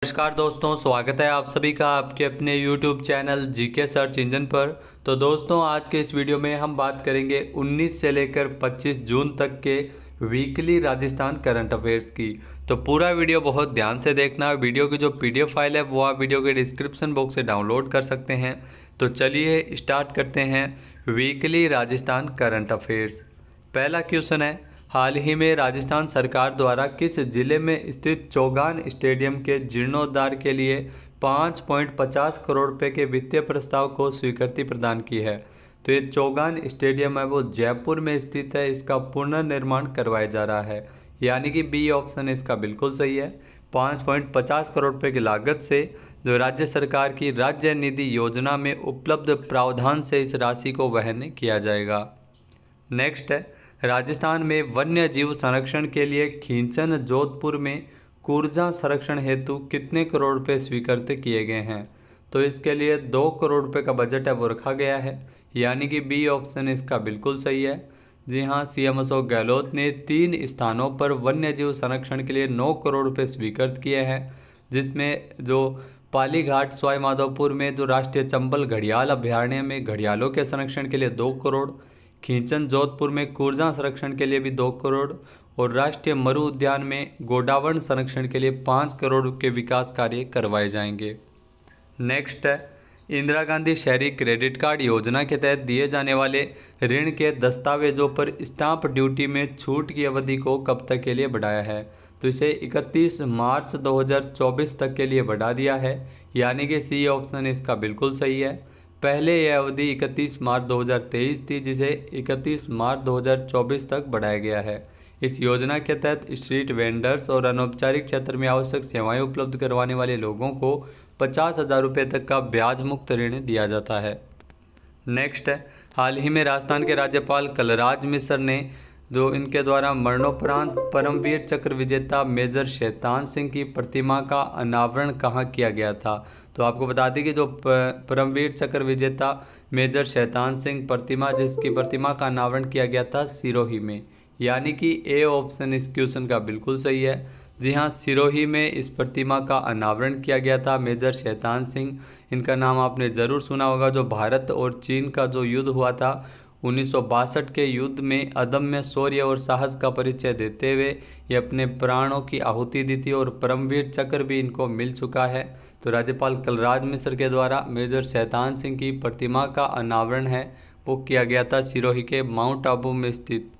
नमस्कार दोस्तों, स्वागत है आप सभी का आपके अपने YouTube channel GK search engine पर। तो दोस्तों, आज के इस वीडियो में हम बात करेंगे 19 से लेकर 25 जून तक के वीकली राजस्थान करंट अफेयर्स की। तो पूरा वीडियो बहुत ध्यान से देखना। वीडियो की जो PDF फाइल है वो आप वीडियो के डिस्क्रिप्शन बॉक्स से डाउनलोड कर सकते हैं। तो चलिए स्टार्ट करते हैं वीकली राजस्थान करंट अफेयर्स। पहला क्वेश्चन है, हाल ही में राजस्थान सरकार द्वारा किस जिले में स्थित चौगान स्टेडियम के जीर्णोद्धार के लिए 5.50 करोड़ रुपए के वित्तीय प्रस्ताव को स्वीकृति प्रदान की है। तो ये चौगान स्टेडियम है वो जयपुर में स्थित है। इसका पुनर्निर्माण करवाया जा रहा है, यानी कि बी ऑप्शन इसका बिल्कुल सही है। 5.50 करोड़ रुपए की लागत से जो राज्य सरकार की राज्य निधि योजना में उपलब्ध प्रावधान से इस राशि को वहन किया जाएगा। नेक्स्ट है, राजस्थान में वन्य जीव संरक्षण के लिए खींचन जोधपुर में कूर्जा संरक्षण हेतु कितने करोड़ रुपए स्वीकृत किए गए हैं। तो इसके लिए 2 करोड़ रुपए का बजट है वो रखा गया है, यानी कि बी ऑप्शन इसका बिल्कुल सही है। जी हाँ, CM अशोक गहलोत ने 3 स्थानों पर वन्य जीव संरक्षण के लिए 9 करोड़ रुपए स्वीकृत किए हैं, जिसमें जो पालीघाट सवाई माधोपुर में जो राष्ट्रीय चंबल घड़ियाल अभ्यारण्य में घड़ियालों के संरक्षण के लिए 2 करोड़, खींचन जोधपुर में कूर्जा संरक्षण के लिए भी 2 करोड़ और राष्ट्रीय मरु उद्यान में गोडावण संरक्षण के लिए 5 करोड़ के विकास कार्य करवाए जाएंगे। नेक्स्ट है, इंदिरा गांधी शहरी क्रेडिट कार्ड योजना के तहत दिए जाने वाले ऋण के दस्तावेजों पर स्टाम्प ड्यूटी में छूट की अवधि को कब तक के लिए बढ़ाया है। तो इसे 31 मार्च 2024 तक के लिए बढ़ा दिया है, यानी कि सी ऑप्शन इसका बिल्कुल सही है। पहले यह अवधि 31 मार्च 2023 थी, जिसे 31 मार्च 2024 तक बढ़ाया गया है। इस योजना के तहत स्ट्रीट वेंडर्स और अनौपचारिक क्षेत्र में आवश्यक सेवाएं उपलब्ध करवाने वाले लोगों को 50,000 रुपये तक का ब्याज मुक्त ऋण दिया जाता है। नेक्स्ट है, हाल ही में राजस्थान के राज्यपाल कलराज मिश्र ने जो इनके द्वारा मरणोपरांत परमवीर चक्र विजेता मेजर शैतान सिंह की प्रतिमा का अनावरण कहाँ किया गया था। तो आपको बता दें कि जो परमवीर चक्र विजेता मेजर शैतान सिंह प्रतिमा, जिसकी प्रतिमा का अनावरण किया गया था सिरोही में, यानी कि ए ऑप्शन इस क्वेश्चन का बिल्कुल सही है। जी हाँ, सिरोही में इस प्रतिमा का अनावरण किया गया था मेजर शैतान सिंह। इनका नाम आपने ज़रूर सुना होगा। जो भारत और चीन का जो युद्ध हुआ था 1962 के युद्ध में अदम्य शौर्य और साहस का परिचय देते हुए ये अपने प्राणों की आहुति दी थी और परमवीर चक्र भी इनको मिल चुका है। तो राज्यपाल कलराज मिश्र के द्वारा मेजर शैतान सिंह की प्रतिमा का अनावरण है वो किया गया था सिरोही के माउंट आबू में स्थित।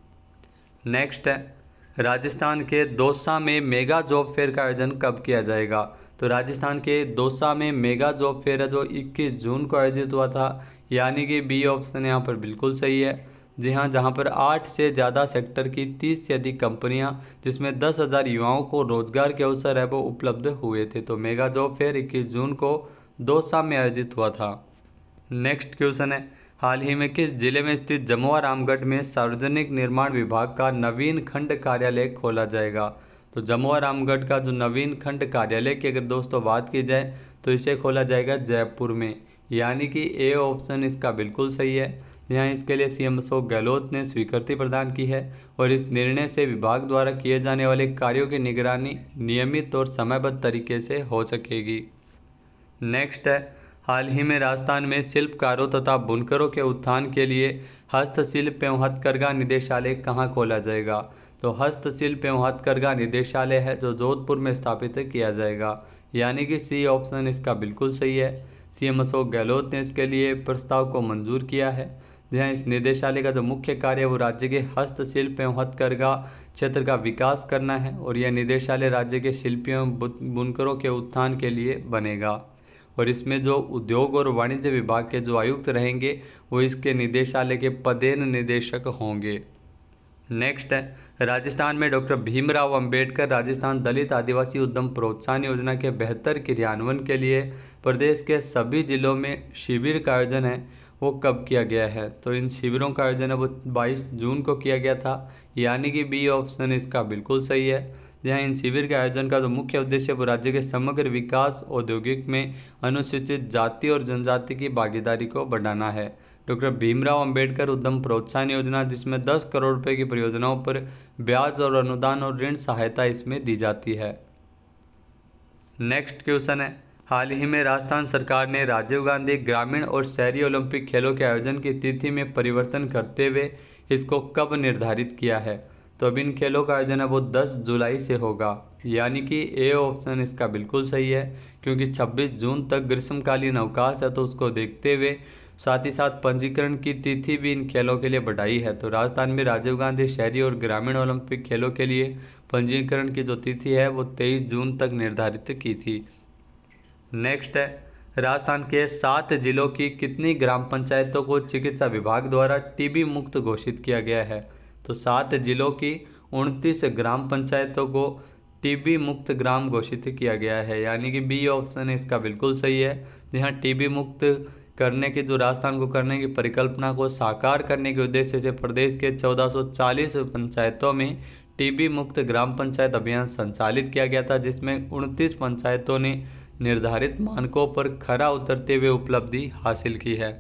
नेक्स्ट है, राजस्थान के दौसा में मेगा जॉब फेयर का आयोजन कब किया जाएगा। तो राजस्थान के दौसा में मेगा जॉब फेयर है जो 21 जून को आयोजित हुआ था, यानी कि बी ऑप्शन यहाँ पर बिल्कुल सही है। जी हाँ, जहाँ पर 8 से ज़्यादा सेक्टर की 30 से अधिक कंपनियाँ, जिसमें 10,000 युवाओं को रोजगार के अवसर है वो उपलब्ध हुए थे। तो मेगा जॉब फेयर 21 जून को दौसा में आयोजित हुआ था। नेक्स्ट क्वेश्चन है, हाल ही में किस जिले में स्थित जमुआ रामगढ़ में सार्वजनिक निर्माण विभाग का नवीन खंड कार्यालय खोला जाएगा। तो जमुआ रामगढ़ का जो नवीन खंड कार्यालय की अगर दोस्तों बात की जाए तो इसे खोला जाएगा जयपुर में, यानी कि ए ऑप्शन इसका बिल्कुल सही है। यहाँ इसके लिए CM अशोक गहलोत ने स्वीकृति प्रदान की है और इस निर्णय से विभाग द्वारा किए जाने वाले कार्यों की निगरानी नियमित और समयबद्ध तरीके से हो सकेगी। नेक्स्ट है, हाल ही में राजस्थान में शिल्पकारों तथा बुनकरों के उत्थान के लिए हस्तशिल्प एवं हथकरघा निदेशालय कहाँ खोला जाएगा। तो हस्तशिल्प एवं हथकरघा निदेशालय है जो जोधपुर में स्थापित किया जाएगा, यानी कि सी ऑप्शन इसका बिल्कुल सही है। CM अशोक गहलोत ने इसके लिए प्रस्ताव को मंजूर किया है। जहाँ इस निदेशालय का जो मुख्य कार्य है वो राज्य के हस्तशिल्प एवं हथकरघा क्षेत्र का विकास करना है और यह निदेशालय राज्य के शिल्पियों एवं बुनकरों के उत्थान के लिए बनेगा। और इसमें जो उद्योग और वाणिज्य विभाग के जो आयुक्त रहेंगे वो इसके निदेशालय के पदेन निदेशक होंगे। नेक्स्ट है, राजस्थान में डॉक्टर भीमराव अंबेडकर राजस्थान दलित आदिवासी उद्यम प्रोत्साहन योजना के बेहतर क्रियान्वयन के लिए प्रदेश के सभी जिलों में शिविर का आयोजन है वो कब किया गया है। तो इन शिविरों का आयोजन है वो 22 जून को किया गया था, यानी कि बी ऑप्शन इसका बिल्कुल सही है। जहाँ इन शिविर के आयोजन का जो मुख्य उद्देश्य वो राज्य के समग्र विकास, औद्योगिक में अनुसूचित जाति और जनजाति की भागीदारी को बढ़ाना है। डॉक्टर भीमराव अंबेडकर उद्यम प्रोत्साहन योजना, जिसमें 10 करोड़ रुपए की परियोजनाओं पर ब्याज और अनुदान और ऋण सहायता इसमें दी जाती है। नेक्स्ट क्वेश्चन है, हाल ही में राजस्थान सरकार ने राजीव गांधी ग्रामीण और शहरी ओलंपिक खेलों के आयोजन की तिथि में परिवर्तन करते हुए इसको कब निर्धारित किया है? तो अब इन खेलों का आयोजन है वो 10 जुलाई से होगा, यानी कि ए ऑप्शन इसका बिल्कुल सही है, क्योंकि 26 जून तक ग्रीष्मकालीन अवकाश है, तो उसको देखते हुए साथ ही साथ पंजीकरण की तिथि भी इन खेलों के लिए बढ़ाई है। तो राजस्थान में राजीव गांधी शहरी और ग्रामीण ओलंपिक खेलों के लिए पंजीकरण की जो तिथि है वो 23 जून तक निर्धारित की थी। नेक्स्ट है, राजस्थान के 7 जिलों की कितनी ग्राम पंचायतों को चिकित्सा विभाग द्वारा टीबी मुक्त घोषित किया गया है? तो 7 जिलों की 29 ग्राम पंचायतों को टीबी मुक्त ग्राम घोषित किया गया है, यानी कि बी ऑप्शन इसका बिल्कुल सही है। जहाँ टीबी मुक्त करने की जो राजस्थान को करने की परिकल्पना को साकार करने के उद्देश्य से प्रदेश के 1440 पंचायतों में टीबी मुक्त ग्राम पंचायत अभियान संचालित किया गया था, जिसमें 29 पंचायतों ने निर्धारित मानकों पर खरा उतरते हुए उपलब्धि हासिल की है।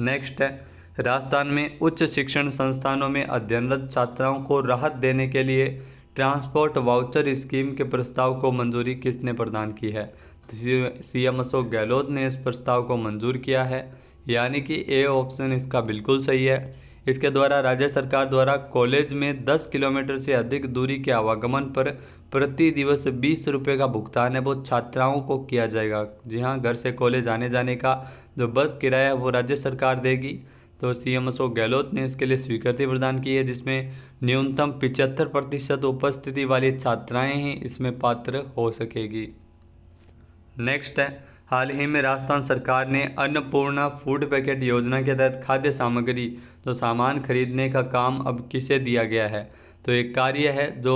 नेक्स्ट है, राजस्थान में उच्च शिक्षण संस्थानों में अध्ययनरत छात्राओं को राहत देने के लिए ट्रांसपोर्ट वाउचर स्कीम के प्रस्ताव को मंजूरी किसने प्रदान की है? सीएम अशोक गहलोत ने इस प्रस्ताव को मंजूर किया है, यानी कि ए ऑप्शन इसका बिल्कुल सही है। इसके द्वारा राज्य सरकार द्वारा कॉलेज में 10 किलोमीटर से अधिक दूरी के आवागमन पर प्रति दिवस 20 रुपये का भुगतान है वो छात्राओं को किया जाएगा। जी हाँ, घर से कॉलेज आने जाने का जो बस किराया है वो राज्य सरकार देगी। तो सीएम अशोक गहलोत ने इसके लिए स्वीकृति प्रदान की है, जिसमें न्यूनतम 75% उपस्थिति वाली छात्राएं ही इसमें पात्र हो सकेगी। नेक्स्ट है, हाल ही में राजस्थान सरकार ने अन्नपूर्णा फूड पैकेट योजना के तहत खाद्य सामग्री तो सामान खरीदने का काम अब किसे दिया गया है? तो एक कार्य है जो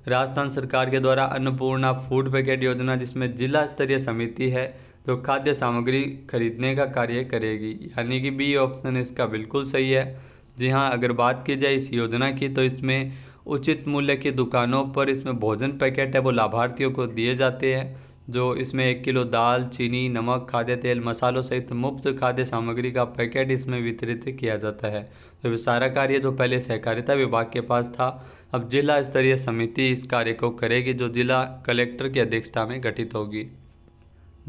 राजस्थान सरकार के द्वारा अन्नपूर्णा फूड पैकेट योजना, जिसमें जिला स्तरीय समिति है जो खाद्य सामग्री खरीदने का कार्य करेगी, यानी कि बी ऑप्शन इसका बिल्कुल सही है। जी हाँ, अगर बात की जाए इस योजना की तो इसमें उचित मूल्य की दुकानों पर इसमें भोजन पैकेट है वो लाभार्थियों को दिए जाते हैं, जो इसमें 1 किलो दाल, चीनी, नमक, खाद्य तेल, मसालों सहित मुफ्त खाद्य सामग्री का पैकेट इसमें वितरित किया जाता है। तो ये सारा कार्य जो पहले सहकारिता विभाग के पास था, अब जिला स्तरीय समिति इस कार्य को करेगी, जो जिला कलेक्टर की अध्यक्षता में गठित होगी।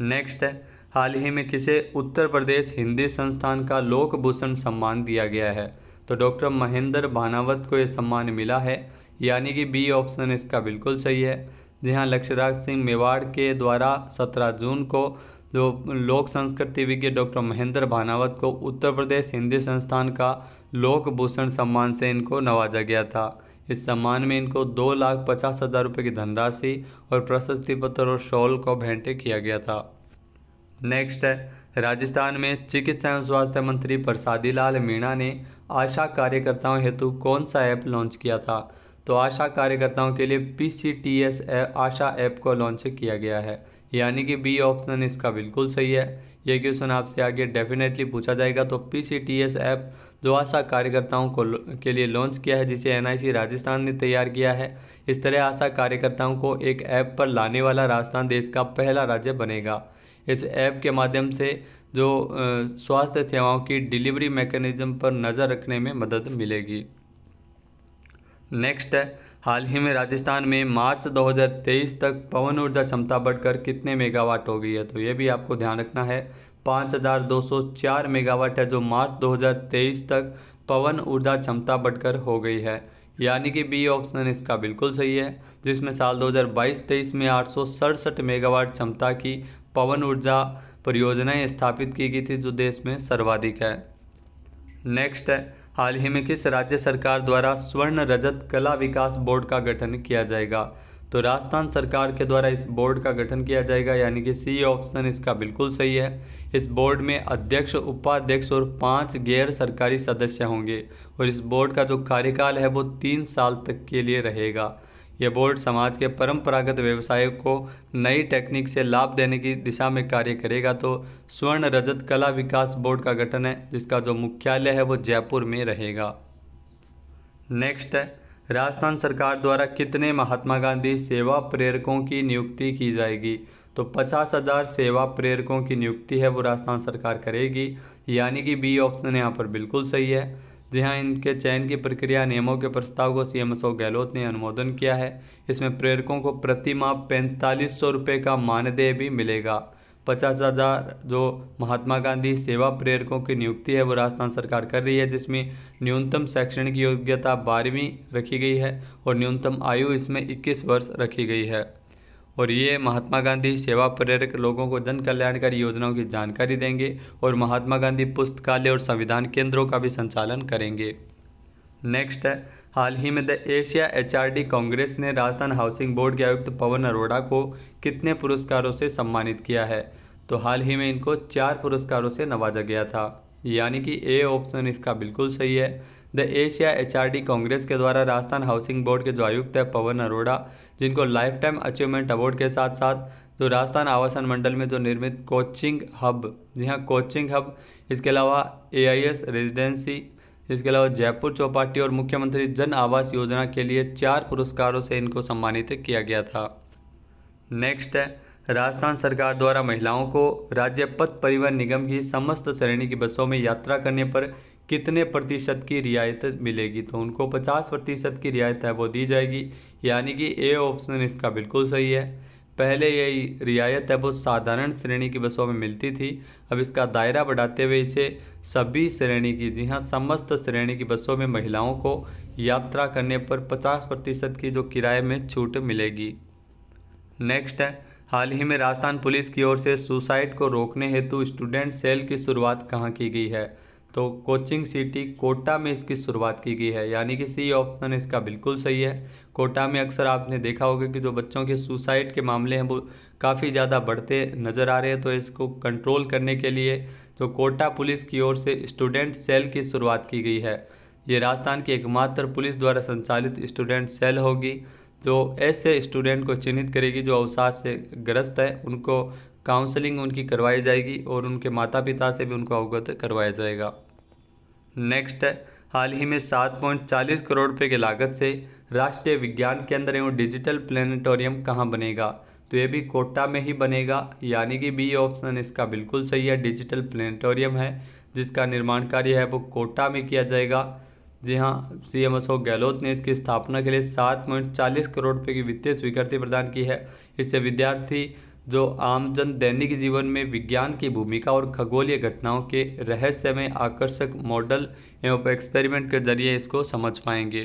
नेक्स्ट है, हाल ही में किसे उत्तर प्रदेश हिंदी संस्थान का लोक भूषण सम्मान दिया गया है? तो डॉक्टर महेंद्र भानावत को यह सम्मान मिला है, यानी कि बी ऑप्शन इसका बिल्कुल सही है। जहाँ लक्ष्यराज सिंह मेवाड़ के द्वारा 17 जून को जो लोक संस्कृति विज्ञ डॉक्टर महेंद्र भानावत को उत्तर प्रदेश हिंदी संस्थान का लोक भूषण सम्मान से इनको नवाजा गया था। इस सम्मान में इनको 2,50,000 रुपये की धनराशि और प्रशस्ति पत्र और शॉल को भेंट किया गया था। नेक्स्ट है, राजस्थान में चिकित्सा एवं स्वास्थ्य मंत्री प्रसादी लाल मीणा ने आशा कार्यकर्ताओं हेतु कौन सा ऐप लॉन्च किया था? तो आशा कार्यकर्ताओं के लिए PCTS आशा ऐप को लॉन्च किया गया है, यानी कि बी ऑप्शन इसका बिल्कुल सही है। ये क्वेश्चन आपसे आगे डेफिनेटली पूछा जाएगा। तो PCTS ऐप जो आशा कार्यकर्ताओं को के लिए लॉन्च किया है, जिसे NIC राजस्थान ने तैयार किया है। इस तरह आशा कार्यकर्ताओं को एक ऐप पर लाने वाला राजस्थान देश का पहला राज्य बनेगा। इस ऐप के माध्यम से जो स्वास्थ्य सेवाओं की डिलीवरी मैकेनिज्म पर नज़र रखने में मदद मिलेगी। नेक्स्ट है, हाल ही में राजस्थान में मार्च 2023 तक पवन ऊर्जा क्षमता बढ़कर कितने मेगावाट हो गई है? तो ये भी आपको ध्यान रखना है, 5,204 मेगावाट है जो मार्च 2023 तक पवन ऊर्जा क्षमता बढ़कर हो गई है, यानी कि बी ऑप्शन इसका बिल्कुल सही है। जिसमें साल 2022-23 में 867 मेगावाट क्षमता की पवन ऊर्जा परियोजनाएं स्थापित की गई थी, जो देश में सर्वाधिक है। नेक्स्ट है, हाल ही में किस राज्य सरकार द्वारा स्वर्ण रजत कला विकास बोर्ड का गठन किया जाएगा? तो राजस्थान सरकार के द्वारा इस बोर्ड का गठन किया जाएगा, यानी कि सी ऑप्शन इसका बिल्कुल सही है। इस बोर्ड में अध्यक्ष, उपाध्यक्ष और 5 गैर सरकारी सदस्य होंगे और इस बोर्ड का जो कार्यकाल है वो 3 साल तक के लिए रहेगा। यह बोर्ड समाज के परंपरागत व्यवसायों को नई टेक्निक से लाभ देने की दिशा में कार्य करेगा। तो स्वर्ण रजत कला विकास बोर्ड का गठन है, जिसका जो मुख्यालय है वो जयपुर में रहेगा। नेक्स्ट है, राजस्थान सरकार द्वारा कितने महात्मा गांधी सेवा प्रेरकों की नियुक्ति की जाएगी? तो 50,000 सेवा प्रेरकों की नियुक्ति है वो राजस्थान सरकार करेगी, यानी कि बी ऑप्शन यहाँ पर बिल्कुल सही है। जी हाँ, इनके चयन की प्रक्रिया नियमों के प्रस्ताव को सीएम अशोक गहलोत ने अनुमोदन किया है। इसमें प्रेरकों को प्रति माह 4500 रुपये का मानदेय भी मिलेगा। 50,000 जो महात्मा गांधी सेवा प्रेरकों की नियुक्ति है वो राजस्थान सरकार कर रही है, जिसमें न्यूनतम शैक्षणिक योग्यता 12वीं रखी गई है और न्यूनतम आयु इसमें 21 वर्ष रखी गई है। और ये महात्मा गांधी सेवा प्रेरक लोगों को जन कल्याणकारी योजनाओं की जानकारी देंगे और महात्मा गांधी पुस्तकालय और संविधान केंद्रों का भी संचालन करेंगे। नेक्स्ट है, हाल ही में द एशिया एचआरडी कांग्रेस ने राजस्थान हाउसिंग बोर्ड के आयुक्त पवन अरोड़ा को कितने पुरस्कारों से सम्मानित किया है? तो हाल ही में इनको 4 पुरस्कारों से नवाजा गया था, यानी कि ए ऑप्शन इसका बिल्कुल सही है। द एशिया एचआरडी कांग्रेस के द्वारा राजस्थान हाउसिंग बोर्ड के जो आयुक्त है पवन अरोड़ा, जिनको लाइफ टाइम अचीवमेंट अवार्ड के साथ साथ जो राजस्थान आवासन मंडल में जो निर्मित कोचिंग हब, जी हाँ कोचिंग हब, इसके अलावा एआईएस रेजिडेंसी, इसके अलावा जयपुर चौपाटी और मुख्यमंत्री जन आवास योजना के लिए 4 पुरस्कारों से इनको सम्मानित किया गया था। नेक्स्ट है, राजस्थान सरकार द्वारा महिलाओं को राज्य पथ परिवहन निगम की समस्त श्रेणी की बसों में यात्रा करने पर कितने प्रतिशत की रियायत मिलेगी? तो उनको 50% की रियायत है वो दी जाएगी, यानी कि ए ऑप्शन इसका बिल्कुल सही है। पहले यही रियायत है वो साधारण श्रेणी की बसों में मिलती थी, अब इसका दायरा बढ़ाते हुए इसे सभी श्रेणी की, जी हाँ समस्त श्रेणी की बसों में महिलाओं को यात्रा करने पर 50% की जो किराए में छूट मिलेगी। नेक्स्ट है, हाल ही में राजस्थान पुलिस की ओर से सुसाइड को रोकने हेतु स्टूडेंट सेल की शुरुआत कहाँ की गई है? तो कोचिंग सिटी कोटा में इसकी शुरुआत की गई है, यानी कि सी ऑप्शन इसका बिल्कुल सही है। कोटा में अक्सर आपने देखा होगा कि जो बच्चों के सुसाइड के मामले हैं वो काफ़ी ज़्यादा बढ़ते नज़र आ रहे हैं, तो इसको कंट्रोल करने के लिए जो कोटा पुलिस की ओर से स्टूडेंट सेल की शुरुआत की गई है। ये राजस्थान की एकमात्र पुलिस द्वारा संचालित स्टूडेंट सेल होगी, जो ऐसे स्टूडेंट को चिन्हित करेगी जो अवसाद से ग्रस्त है, उनको काउंसलिंग उनकी करवाई जाएगी और उनके माता पिता से भी उनको अवगत करवाया जाएगा। नेक्स्ट है, हाल ही में 7.40 करोड़ रुपये की लागत से राष्ट्रीय विज्ञान केंद्र एवं डिजिटल प्लेनेटोरियम कहाँ बनेगा? तो ये भी कोटा में ही बनेगा, यानी कि बी ऑप्शन इसका बिल्कुल सही है। डिजिटल प्लेनेटोरियम है जिसका निर्माण कार्य है वो कोटा में किया जाएगा। जी हाँ, सीएम अशोक गहलोत ने इसकी स्थापना के लिए 7.40 करोड़ रुपये की वित्तीय स्वीकृति प्रदान की है। इससे विद्यार्थी जो आमजन दैनिक जीवन में विज्ञान की भूमिका और खगोलीय घटनाओं के रहस्यमय आकर्षक मॉडल एवं एक्सपेरिमेंट के जरिए इसको समझ पाएंगे।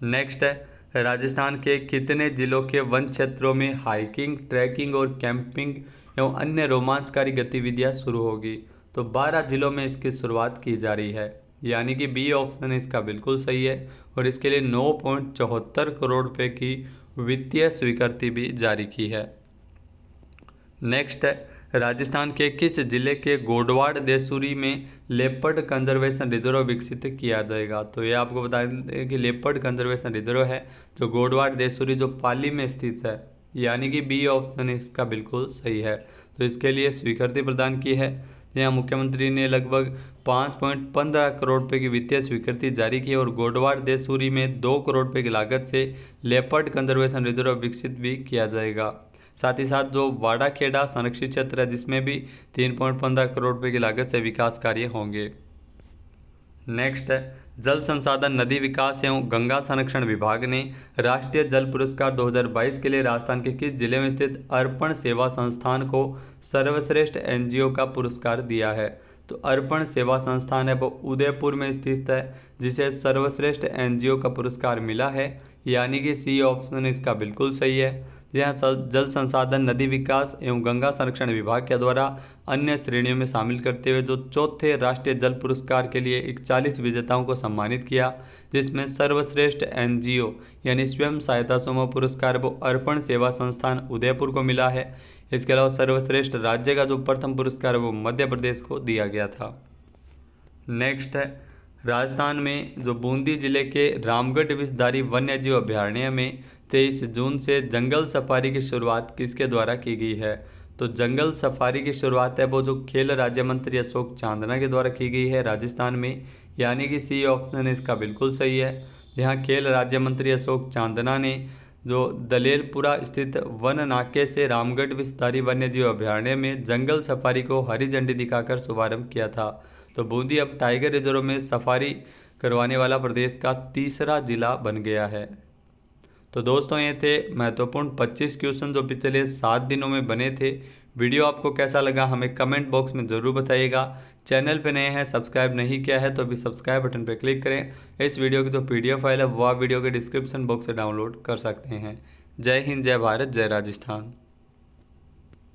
नेक्स्ट है, राजस्थान के कितने जिलों के वन क्षेत्रों में हाइकिंग, ट्रैकिंग और कैंपिंग एवं अन्य रोमांचकारी गतिविधियां शुरू होगी? तो 12 जिलों में इसकी शुरुआत की जा रही है, यानी कि बी ऑप्शन इसका बिल्कुल सही है और इसके लिए 9.74 करोड़ रुपये की वित्तीय स्वीकृति भी जारी की है। नेक्स्ट है, राजस्थान के किस जिले के गोडवाड़ देसूरी में लेपर्ड कंजर्वेशन रिजर्व विकसित किया जाएगा? तो ये आपको बता दें कि लेपर्ड कंजर्वेशन रिजर्व है जो गोडवाड़ देसूरी जो पाली में स्थित है, यानी कि बी ऑप्शन इसका बिल्कुल सही है। तो इसके लिए स्वीकृति प्रदान की है। यहाँ मुख्यमंत्री ने लगभग 5.15 करोड़ रुपये की वित्तीय स्वीकृति जारी की और गोडवाड़ देसूरी में 2 करोड़ रुपये की लागत से लेपर्ड कंजर्वेशन रिजर्व विकसित भी किया जाएगा। साथ ही साथ जो वाड़ाखेड़ा संरक्षित क्षेत्र है जिसमें भी 3.15 करोड़ रुपये की लागत से विकास कार्य होंगे। नेक्स्ट है, जल संसाधन नदी विकास एवं गंगा संरक्षण विभाग ने राष्ट्रीय जल पुरस्कार 2022 के लिए राजस्थान के किस जिले में स्थित अर्पण सेवा संस्थान को सर्वश्रेष्ठ एनजीओ का पुरस्कार दिया है? तो अर्पण सेवा संस्थान है वो उदयपुर में स्थित है जिसे सर्वश्रेष्ठ एनजीओ का पुरस्कार मिला है, यानी कि सी ऑप्शन इसका बिल्कुल सही है। यह जल संसाधन नदी विकास एवं गंगा संरक्षण विभाग के द्वारा अन्य श्रेणियों में शामिल करते हुए जो चौथे राष्ट्रीय जल पुरस्कार के लिए 41 विजेताओं को सम्मानित किया, जिसमें सर्वश्रेष्ठ एनजीओ यानी स्वयं सहायता समूह पुरस्कार वो अर्पण सेवा संस्थान उदयपुर को मिला है। इसके अलावा सर्वश्रेष्ठ राज्य का जो प्रथम पुरस्कार वो मध्य प्रदेश को दिया गया था। नेक्स्ट है, राजस्थान में जो बूंदी जिले के रामगढ़ विषधारी वन्य जीव अभयारण्य में 23 जून से जंगल सफारी की शुरुआत किसके द्वारा की गई है? तो जंगल सफारी की शुरुआत है वो जो खेल राज्य मंत्री अशोक चांदना के द्वारा की गई है राजस्थान में, यानी कि सी ऑप्शन इसका बिल्कुल सही है। यहाँ खेल राज्य मंत्री अशोक चांदना ने जो दलेलपुरा स्थित वन नाके से रामगढ़ विषधारी वन्य जीव अभयारण्य में जंगल सफारी को हरी झंडी दिखाकर शुभारंभ किया था। तो बूंदी अब टाइगर रिजर्व में सफारी करवाने वाला प्रदेश का तीसरा जिला बन गया है। तो दोस्तों ये थे महत्वपूर्ण 25 क्वेश्चन जो पिछले 7 दिनों में बने थे। वीडियो आपको कैसा लगा हमें कमेंट बॉक्स में ज़रूर बताइएगा। चैनल पे नए हैं, सब्सक्राइब नहीं किया है तो अभी सब्सक्राइब बटन पर क्लिक करें। इस वीडियो की जो PDF फाइल है वो आप वीडियो के डिस्क्रिप्शन बॉक्स से डाउनलोड कर सकते हैं। जय हिंद, जय भारत, जय राजस्थान।